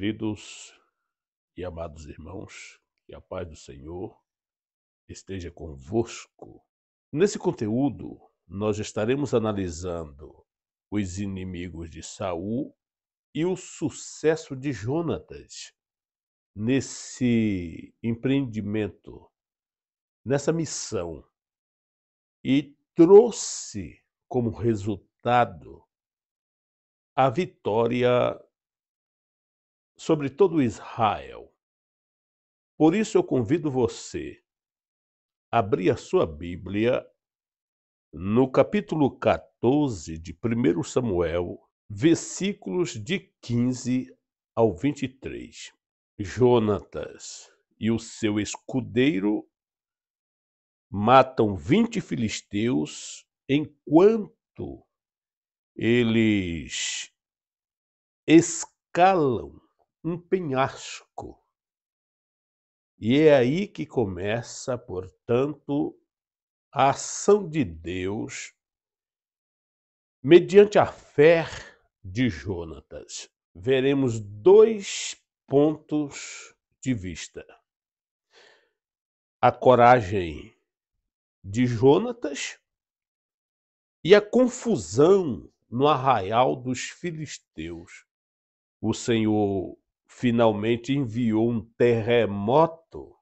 Queridos e amados irmãos, que a paz do Senhor esteja convosco. Nesse conteúdo, nós estaremos analisando os inimigos de Saul e o sucesso de Jonatas nesse empreendimento, nessa missão, e trouxe como resultado a vitória sobre todo Israel. Por isso eu convido você a abrir a sua Bíblia no capítulo 14 de 1 Samuel, versículos de 15 ao 23. Jonatas e o seu escudeiro matam 20 filisteus enquanto eles escalam um penhasco. E é aí que começa, portanto, a ação de Deus mediante a fé de Jonatas. Veremos dois pontos de vista: a coragem de Jonatas e a confusão no arraial dos filisteus. O Senhor finalmente enviou um terremoto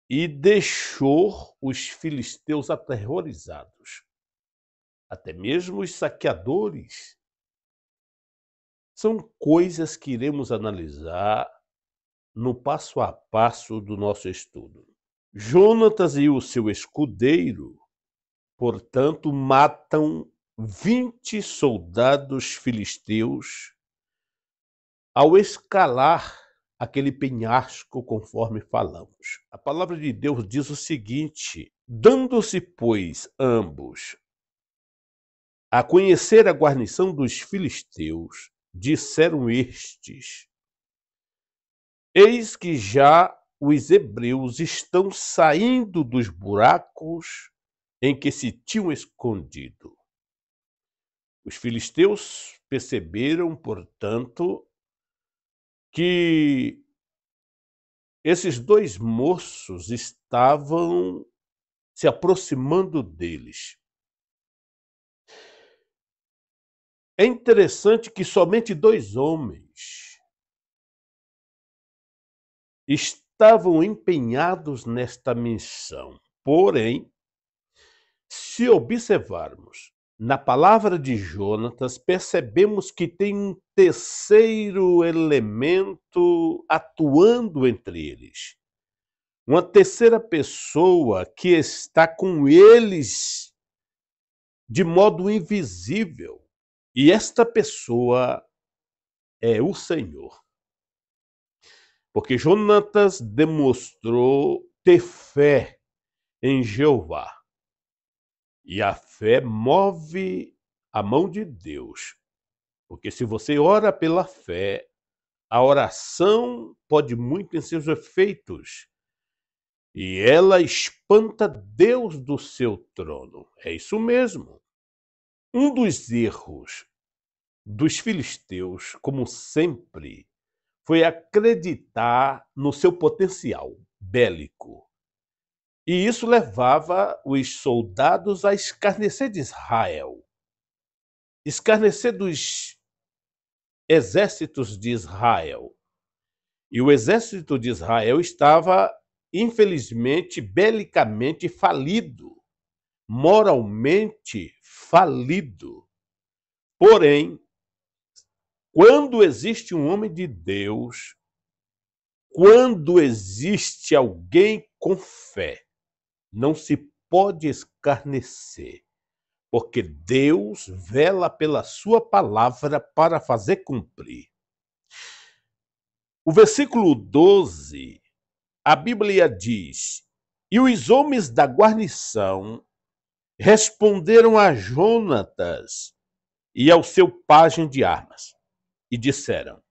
e deixou os filisteus aterrorizados. Até mesmo os saqueadores. São coisas que iremos analisar no passo a passo do nosso estudo. Jonatas e o seu escudeiro, portanto, matam 20 soldados filisteus ao escalar aquele penhasco conforme falamos. A palavra de Deus diz o seguinte: dando-se, pois, ambos a conhecer a guarnição dos filisteus, disseram estes: eis que já os hebreus estão saindo dos buracos em que se tinham escondido. Os filisteus perceberam, portanto, que esses dois moços estavam se aproximando deles. É interessante que somente dois homens estavam empenhados nesta missão. Porém, se observarmos na palavra de Jonatas, percebemos que tem um terceiro elemento atuando entre eles. Uma terceira pessoa que está com eles de modo invisível. E esta pessoa é o Senhor. Porque Jonatas demonstrou ter fé em Jeová. E a fé move a mão de Deus. Porque se você ora pela fé, a oração pode muito em seus efeitos. E ela espanta Deus do seu trono. É isso mesmo. Um dos erros dos filisteus, como sempre, foi acreditar no seu potencial bélico. E isso levava os soldados a escarnecer de Israel, escarnecer dos exércitos de Israel. E o exército de Israel estava, infelizmente, belicamente falido, moralmente falido. Porém, quando existe um homem de Deus, quando existe alguém com fé, não se pode escarnecer, porque Deus vela pela sua palavra para fazer cumprir. O versículo 12, a Bíblia diz: e os homens da guarnição responderam a Jonatas e ao seu pajem de armas, e disseram: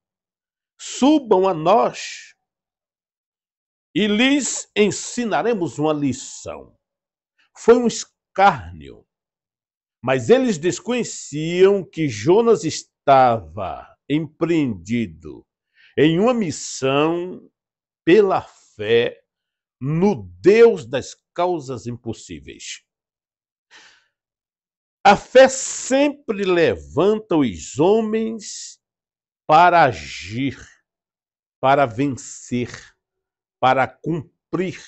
subam a nós, e lhes ensinaremos uma lição. Foi um escárnio, mas eles desconheciam que Jonas estava empreendido em uma missão pela fé no Deus das causas impossíveis. A fé sempre levanta os homens para agir, para vencer, para cumprir,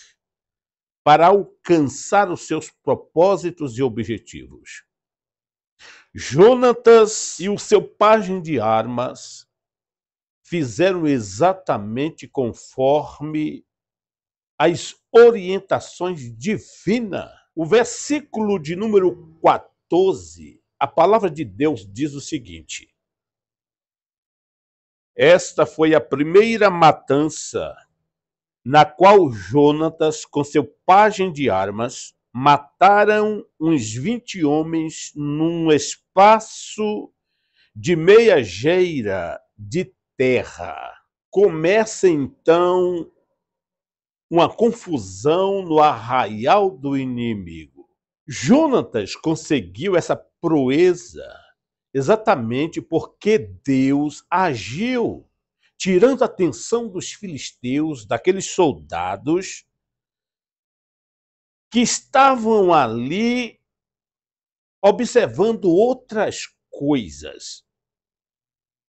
para alcançar os seus propósitos e objetivos. Jonatas e o seu pajem de armas fizeram exatamente conforme as orientações divinas. O versículo de número 14, a palavra de Deus diz o seguinte: esta foi a primeira matança na qual Jonatas, com seu pajem de armas, mataram uns 20 homens num espaço de meia geira de terra. Começa então uma confusão no arraial do inimigo. Jonatas conseguiu essa proeza exatamente porque Deus agiu, tirando a atenção dos filisteus, daqueles soldados que estavam ali observando outras coisas.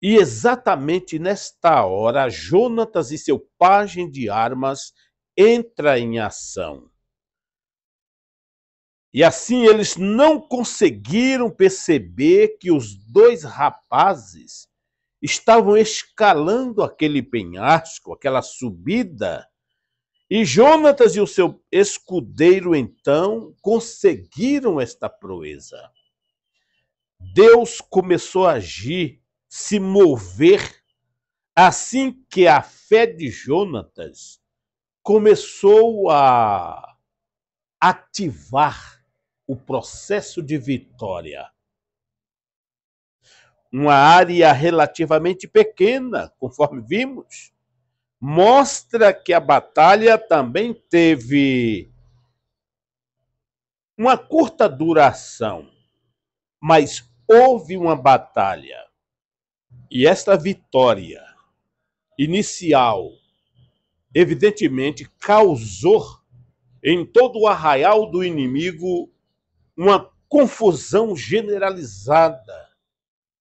E exatamente nesta hora, Jonatas e seu pajem de armas entram em ação. E assim eles não conseguiram perceber que os dois rapazes estavam escalando aquele penhasco, aquela subida, e Jonatas e o seu escudeiro, então, conseguiram esta proeza. Deus começou a agir, se mover, assim que a fé de Jonatas começou a ativar o processo de vitória. Uma área relativamente pequena, conforme vimos, mostra que a batalha também teve uma curta duração, mas houve uma batalha. E esta vitória inicial, evidentemente, causou em todo o arraial do inimigo uma confusão generalizada.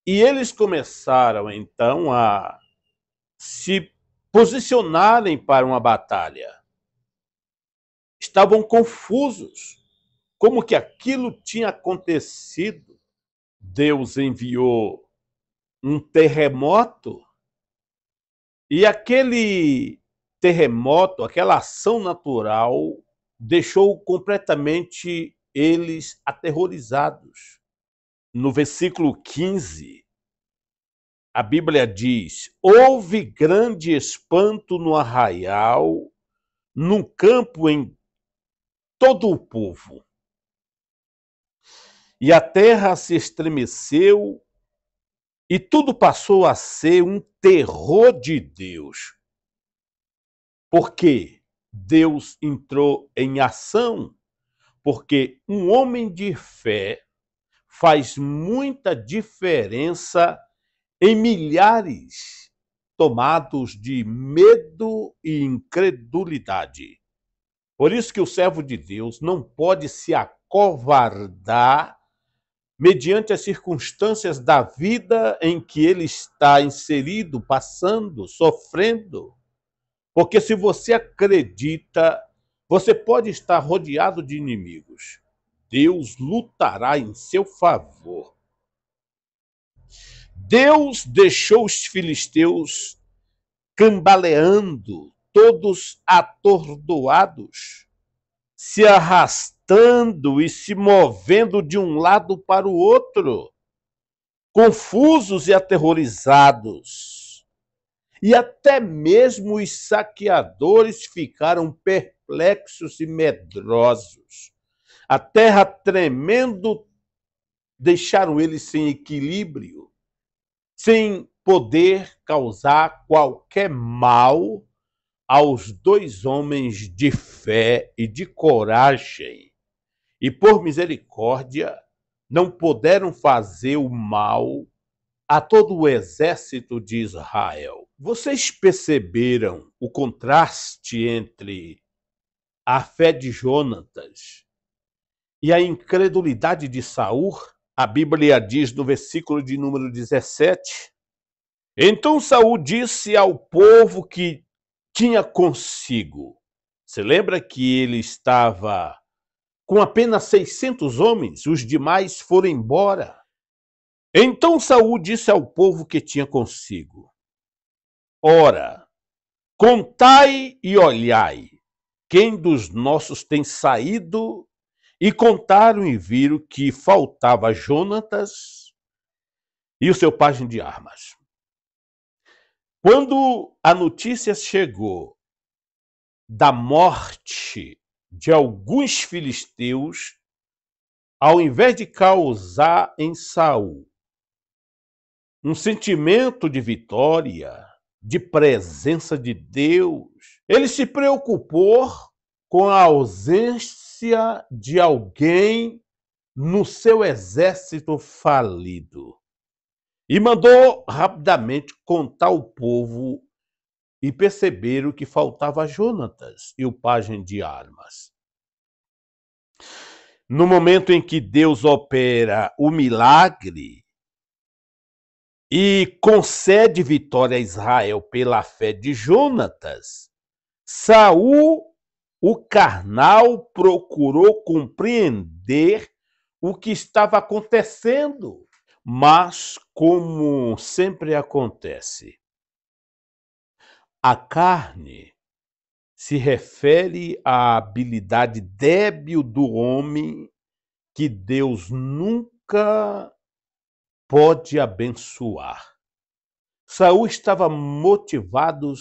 E eles começaram, então, a se posicionarem para uma batalha. Estavam confusos, como que aquilo tinha acontecido. Deus enviou um terremoto e aquele terremoto, aquela ação natural, deixou completamente eles aterrorizados. No versículo 15, a Bíblia diz: houve grande espanto no arraial, no campo, em todo o povo. E a terra se estremeceu e tudo passou a ser um terror de Deus. Porque Deus entrou em ação, porque um homem de fé faz muita diferença em milhares tomados de medo e incredulidade. Por isso que o servo de Deus não pode se acovardar mediante as circunstâncias da vida em que ele está inserido, passando, sofrendo. Porque se você acredita, você pode estar rodeado de inimigos. Deus lutará em seu favor. Deus deixou os filisteus cambaleando, todos atordoados, se arrastando e se movendo de um lado para o outro, confusos e aterrorizados. E até mesmo os saqueadores ficaram perplexos e medrosos. A terra tremendo deixaram eles sem equilíbrio, sem poder causar qualquer mal aos dois homens de fé e de coragem. E por misericórdia, não puderam fazer o mal a todo o exército de Israel. Vocês perceberam o contraste entre a fé de Jonatas e a incredulidade de Saul? A Bíblia diz no versículo de número 17: então Saul disse ao povo que tinha consigo. Você lembra que ele estava com apenas 600 homens, os demais foram embora. Então Saul disse ao povo que tinha consigo: ora, contai e olhai, quem dos nossos tem saído? E contaram e viram que faltava Jonatas e o seu pajem de armas. Quando a notícia chegou da morte de alguns filisteus, ao invés de causar em Saul um sentimento de vitória, de presença de Deus, ele se preocupou com a ausência de alguém no seu exército falido e mandou rapidamente contar ao povo e perceberam que faltava Jonatas e o pajem de armas. No momento em que Deus opera o milagre e concede vitória a Israel pela fé de Jonatas, Saul, o carnal, procurou compreender o que estava acontecendo. Mas, como sempre acontece, a carne se refere à habilidade débil do homem que Deus nunca pode abençoar. Saul estava motivado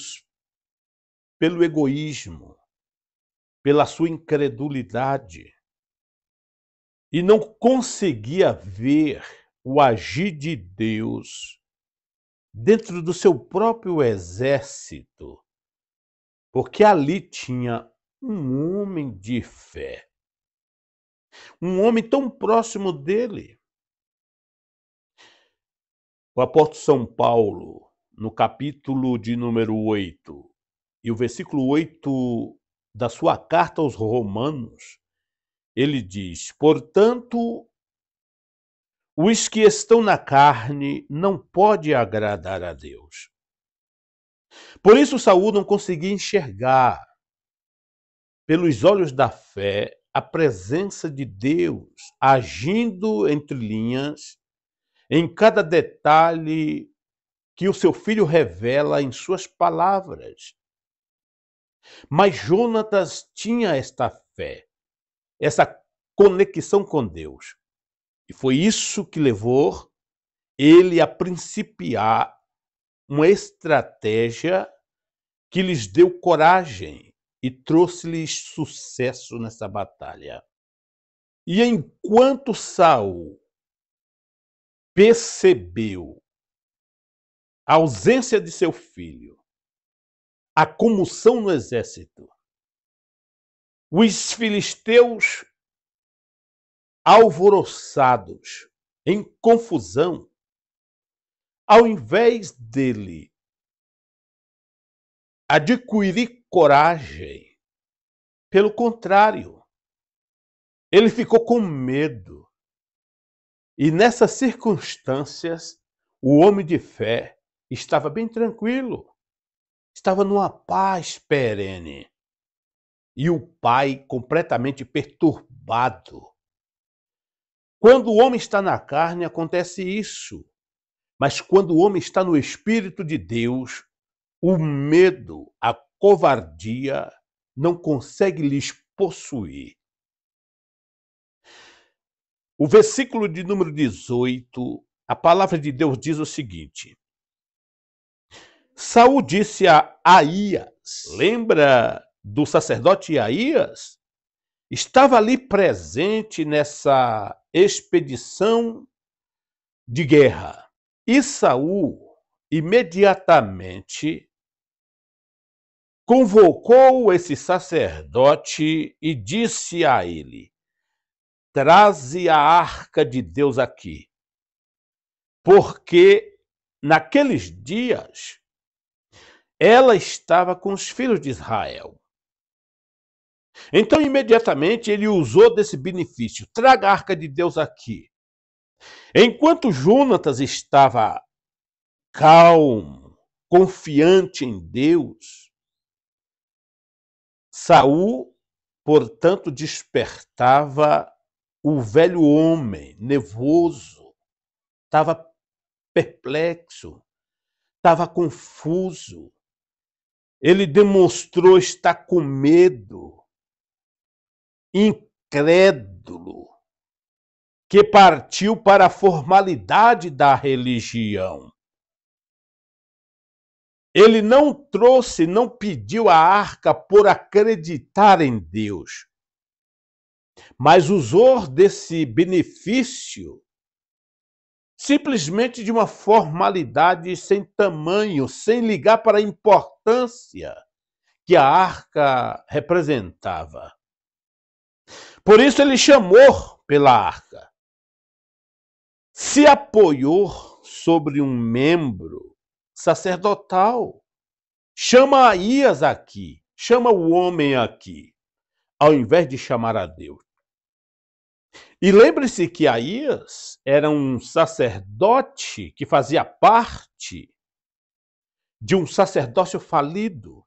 pelo egoísmo, pela sua incredulidade, e não conseguia ver o agir de Deus dentro do seu próprio exército, porque ali tinha um homem de fé, um homem tão próximo dele. O apóstolo São Paulo, no capítulo de número 8, e o versículo 8 da sua carta aos Romanos, ele diz: portanto, os que estão na carne não podem agradar a Deus. Por isso Saul não conseguia enxergar, pelos olhos da fé, a presença de Deus agindo entre linhas em cada detalhe que o seu filho revela em suas palavras. Mas Jonatas tinha esta fé, essa conexão com Deus. E foi isso que levou ele a principiar uma estratégia que lhes deu coragem e trouxe-lhes sucesso nessa batalha. E enquanto Saul percebeu a ausência de seu filho, a comoção no exército, os filisteus alvoroçados, em confusão, ao invés dele adquirir coragem, pelo contrário, ele ficou com medo. E nessas circunstâncias, o homem de fé estava bem tranquilo, estava numa paz perene. E o pai completamente perturbado. Quando o homem está na carne, acontece isso. Mas quando o homem está no Espírito de Deus, o medo, a covardia não consegue lhes possuir. O versículo de número 18, a palavra de Deus diz o seguinte: Saul disse a Aías, lembra do sacerdote Aías? Estava ali presente nessa expedição de guerra. E Saul imediatamente convocou esse sacerdote e disse a ele: traze a arca de Deus aqui, porque naqueles dias ela estava com os filhos de Israel. Então, imediatamente, ele usou desse benefício. Traga a arca de Deus aqui. Enquanto Jonatas estava calmo, confiante em Deus, Saul, portanto, despertava o velho homem, nervoso, estava perplexo, estava confuso. Ele demonstrou estar com medo, incrédulo, que partiu para a formalidade da religião. Ele não trouxe, não pediu a arca por acreditar em Deus, mas usou desse benefício simplesmente de uma formalidade sem tamanho, sem ligar para a importância que a arca representava. Por isso ele chamou pela arca, se apoiou sobre um membro sacerdotal. Chama Aías aqui, chama o homem aqui, ao invés de chamar a Deus. E lembre-se que Aías era um sacerdote que fazia parte de um sacerdócio falido.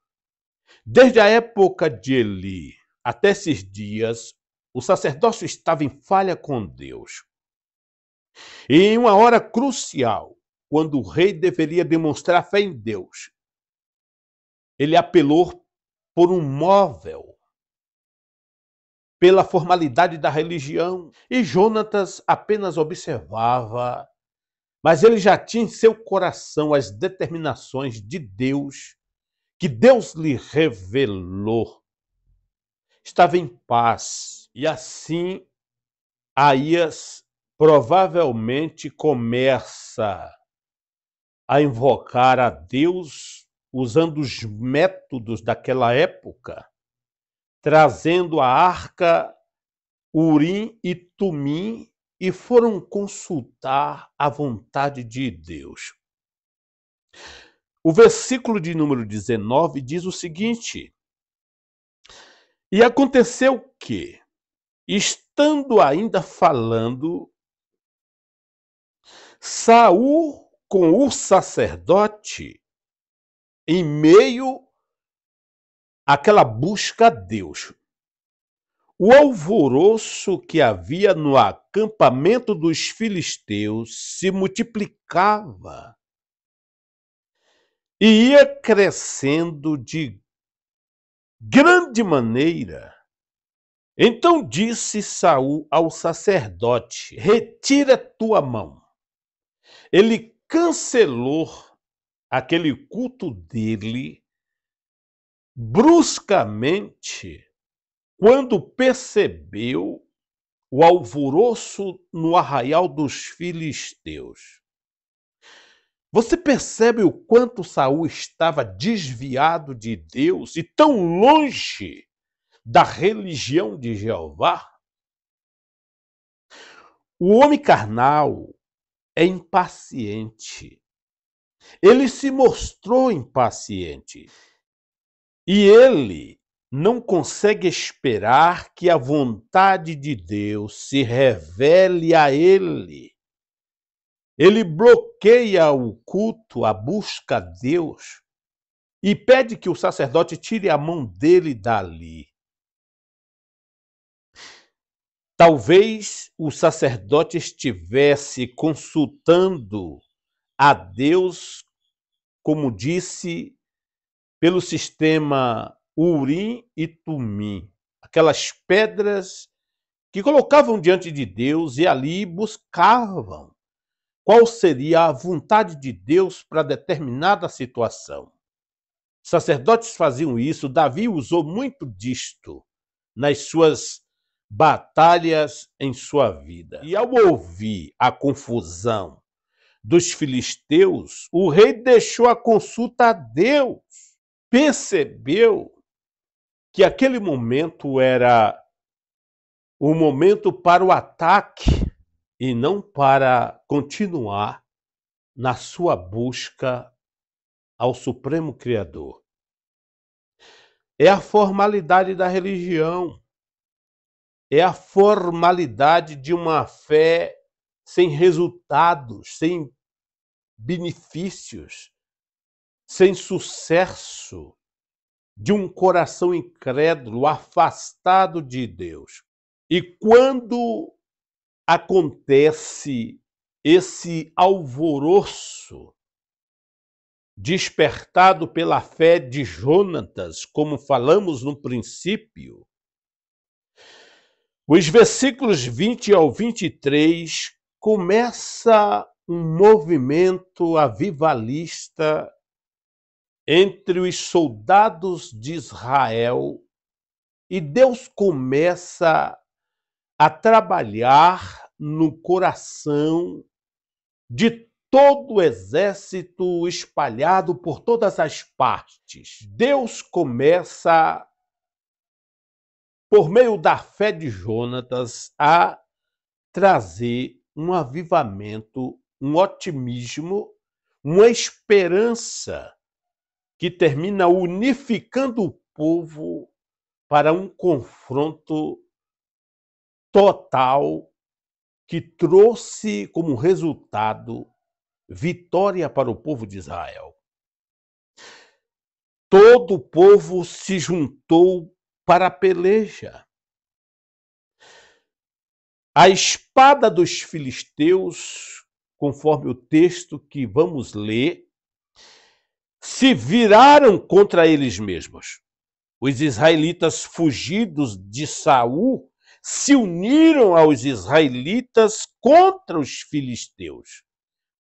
Desde a época de Eli até esses dias, o sacerdócio estava em falha com Deus. E em uma hora crucial, quando o rei deveria demonstrar fé em Deus, ele apelou por um móvel, pela formalidade da religião. E Jonatas apenas observava, mas ele já tinha em seu coração as determinações de Deus, que Deus lhe revelou. Estava em paz. E assim, Aías provavelmente começa a invocar a Deus usando os métodos daquela época, trazendo a arca Urim e Tumim e foram consultar a vontade de Deus. O versículo de número 19 diz o seguinte: e aconteceu que, estando ainda falando, Saul com o sacerdote em meio àquela busca a Deus. O alvoroço que havia no acampamento dos filisteus se multiplicava e ia crescendo de grande maneira. Então disse Saul ao sacerdote: retira tua mão. Ele cancelou aquele culto dele bruscamente, quando percebeu o alvoroço no arraial dos filisteus. Você percebe o quanto Saul estava desviado de Deus e tão longe da religião de Jeová? O homem carnal é impaciente. Ele se mostrou impaciente. E ele não consegue esperar que a vontade de Deus se revele a ele. Ele bloqueia o culto, a busca a Deus, e pede que o sacerdote tire a mão dele dali. Talvez o sacerdote estivesse consultando a Deus, como disse, pelo sistema Urim e Tumim, aquelas pedras que colocavam diante de Deus e ali buscavam qual seria a vontade de Deus para determinada situação. Os sacerdotes faziam isso, Davi usou muito disto nas suas batalhas em sua vida. E ao ouvir a confusão dos filisteus, o rei deixou a consulta a Deus. Percebeu que aquele momento era o momento para o ataque e não para continuar na sua busca ao Supremo Criador. É a formalidade da religião. É a formalidade de uma fé sem resultados, sem benefícios, sem sucesso, de um coração incrédulo, afastado de Deus. E quando acontece esse alvoroço despertado pela fé de Jonatas, como falamos no princípio, os versículos 20 ao 23 começa um movimento avivalista entre os soldados de Israel e Deus começa a trabalhar no coração de todo o exército espalhado por todas as partes. Deus começa, por meio da fé de Jonatas, a trazer um avivamento, um otimismo, uma esperança que termina unificando o povo para um confronto total que trouxe como resultado vitória para o povo de Israel. Todo o povo se juntou para a peleja. A espada dos filisteus, conforme o texto que vamos ler, se viraram contra eles mesmos. Os israelitas fugidos de Saul se uniram aos israelitas contra os filisteus.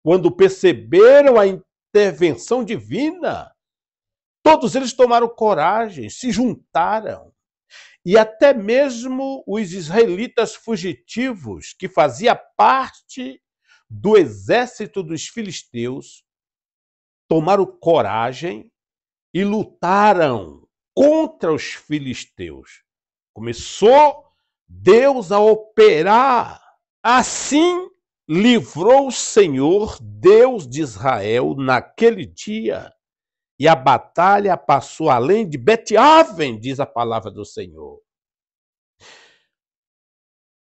Quando perceberam a intervenção divina, todos eles tomaram coragem, se juntaram. E até mesmo os israelitas fugitivos, que fazia parte do exército dos filisteus, tomaram coragem e lutaram contra os filisteus. Começou Deus a operar. Assim livrou o Senhor, Deus de Israel, naquele dia. E a batalha passou além de Bet-Aven, diz a palavra do Senhor.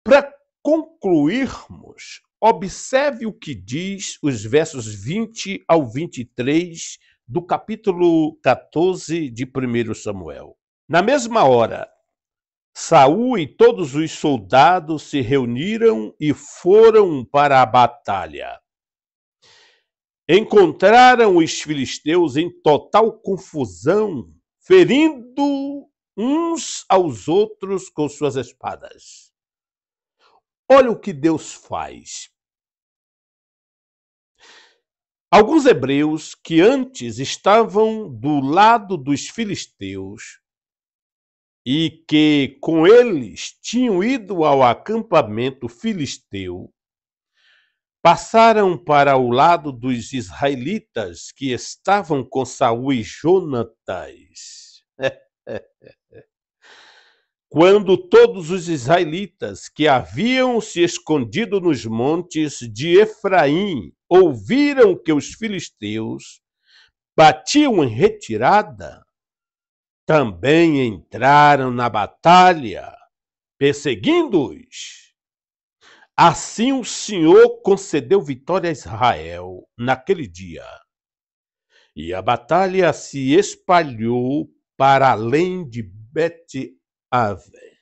Para concluirmos, observe o que diz os versos 20 ao 23 do capítulo 14 de 1 Samuel. Na mesma hora, Saul e todos os soldados se reuniram e foram para a batalha. Encontraram os filisteus em total confusão, ferindo uns aos outros com suas espadas. Olha o que Deus faz. Alguns hebreus que antes estavam do lado dos filisteus e que com eles tinham ido ao acampamento filisteu, passaram para o lado dos israelitas que estavam com Saul e Jonatas. Quando todos os israelitas que haviam se escondido nos montes de Efraim ouviram que os filisteus batiam em retirada, também entraram na batalha, perseguindo-os. Assim o Senhor concedeu vitória a Israel naquele dia. E a batalha se espalhou para além de Bet-Aven.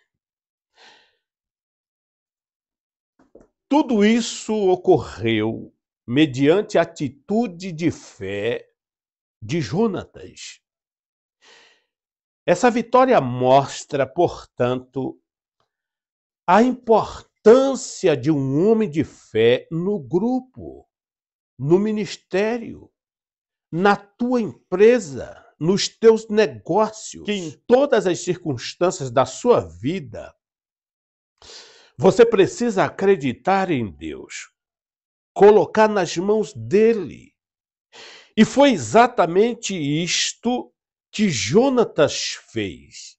Tudo isso ocorreu mediante a atitude de fé de Jonatas. Essa vitória mostra, portanto, a importância de um homem de fé no grupo, no ministério, na tua empresa, nos teus negócios, que em todas as circunstâncias da sua vida, você precisa acreditar em Deus, colocar nas mãos dele. E foi exatamente isto que Jonatas fez.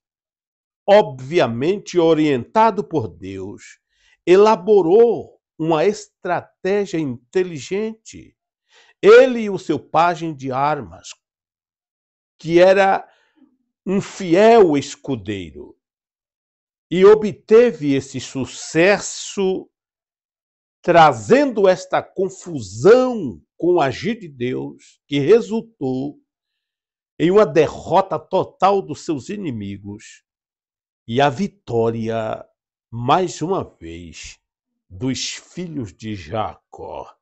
Obviamente orientado por Deus, elaborou uma estratégia inteligente. Ele e o seu pajem de armas que era um fiel escudeiro e obteve esse sucesso, trazendo esta confusão com o agir de Deus, que resultou em uma derrota total dos seus inimigos e a vitória, mais uma vez, dos filhos de Jacó.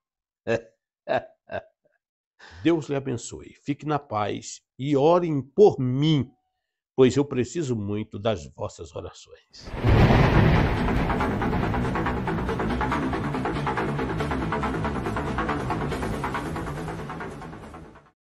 Deus lhe abençoe. Fique na paz e orem por mim, pois eu preciso muito das vossas orações.